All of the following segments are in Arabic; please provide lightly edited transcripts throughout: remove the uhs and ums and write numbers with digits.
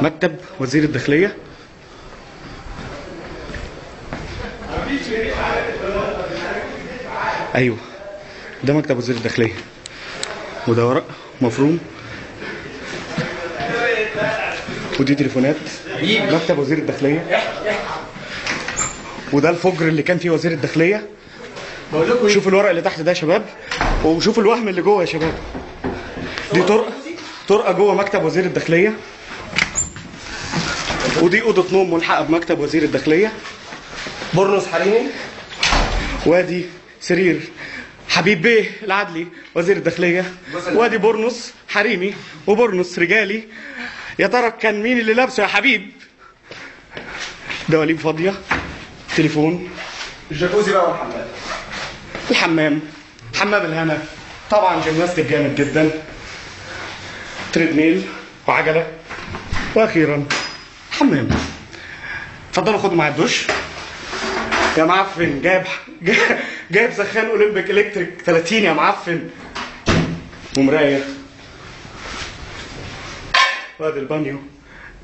مكتب وزير الداخلية. ايوه ده مكتب وزير الداخلية، وده ورق مفروم، ودي تليفونات. مكتب وزير الداخلية، وده الفجر اللي كان فيه وزير الداخلية. شوفوا الورق اللي تحت ده يا شباب، وشوفوا الوهم اللي جوه يا شباب. دي طرقة جوه مكتب وزير الداخلية، ودي أوضة نوم ملحقة بمكتب وزير الداخلية. برنس حريمي. وادي سرير حبيب بيه العدلي وزير الداخلية، وادي برنس حريمي وبرنس رجالي. يا ترى كان مين اللي لابسه يا حبيب؟ دواليب فاضية، تليفون، الجاكوزي بقى والحمام. الحمام، حمام الهنا طبعا، جيمناستيك جامد جدا، تريدميل وعجلة، واخيرا حمام. اتفضلوا خدوا معايا الدش يا معفن. جايب سخان اولمبيك الكتريك 30 يا معفن، ومرايه. وادي البانيو،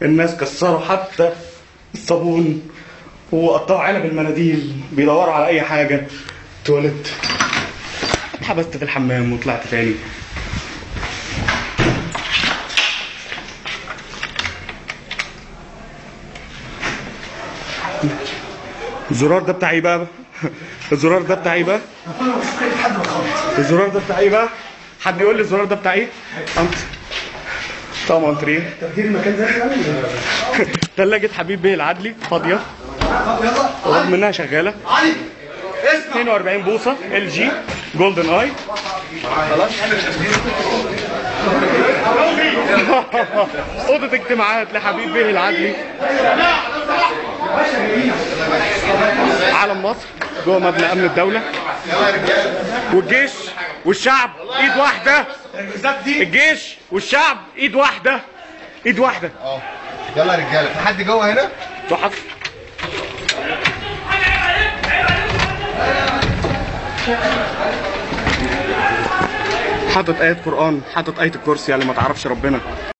الناس كسروا حتى الصابون وقطعوا علب المناديل، بيدوروا على اي حاجه. تواليت، اتحبست في الحمام وطلعت تاني. الزرار ده بتاع ايه بقى؟ الزرار ده بتاع ايه بقى؟ الزرار ده بتاع ايه بقى؟ حد يقول لي الزرار ده بتاع ايه؟ طبعا انتريه. تغيير المكان زي كده. ثلاجة حبيب بيه العدلي فاضية، رغم انها شغالة. 42 بوصة ال جي جولدن اي. خلاص. أوضة اجتماعات لحبيب بيه العدلي. علم مصر جوه مبنى امن الدولة، والجيش والشعب ايد واحدة. الجيش والشعب ايد واحدة، ايد واحدة. يلا يا رجاله، في حد جوه هنا؟ تحف. حاطط آية قرآن، حاطط آية الكرسي، يعني ما تعرفش ربنا.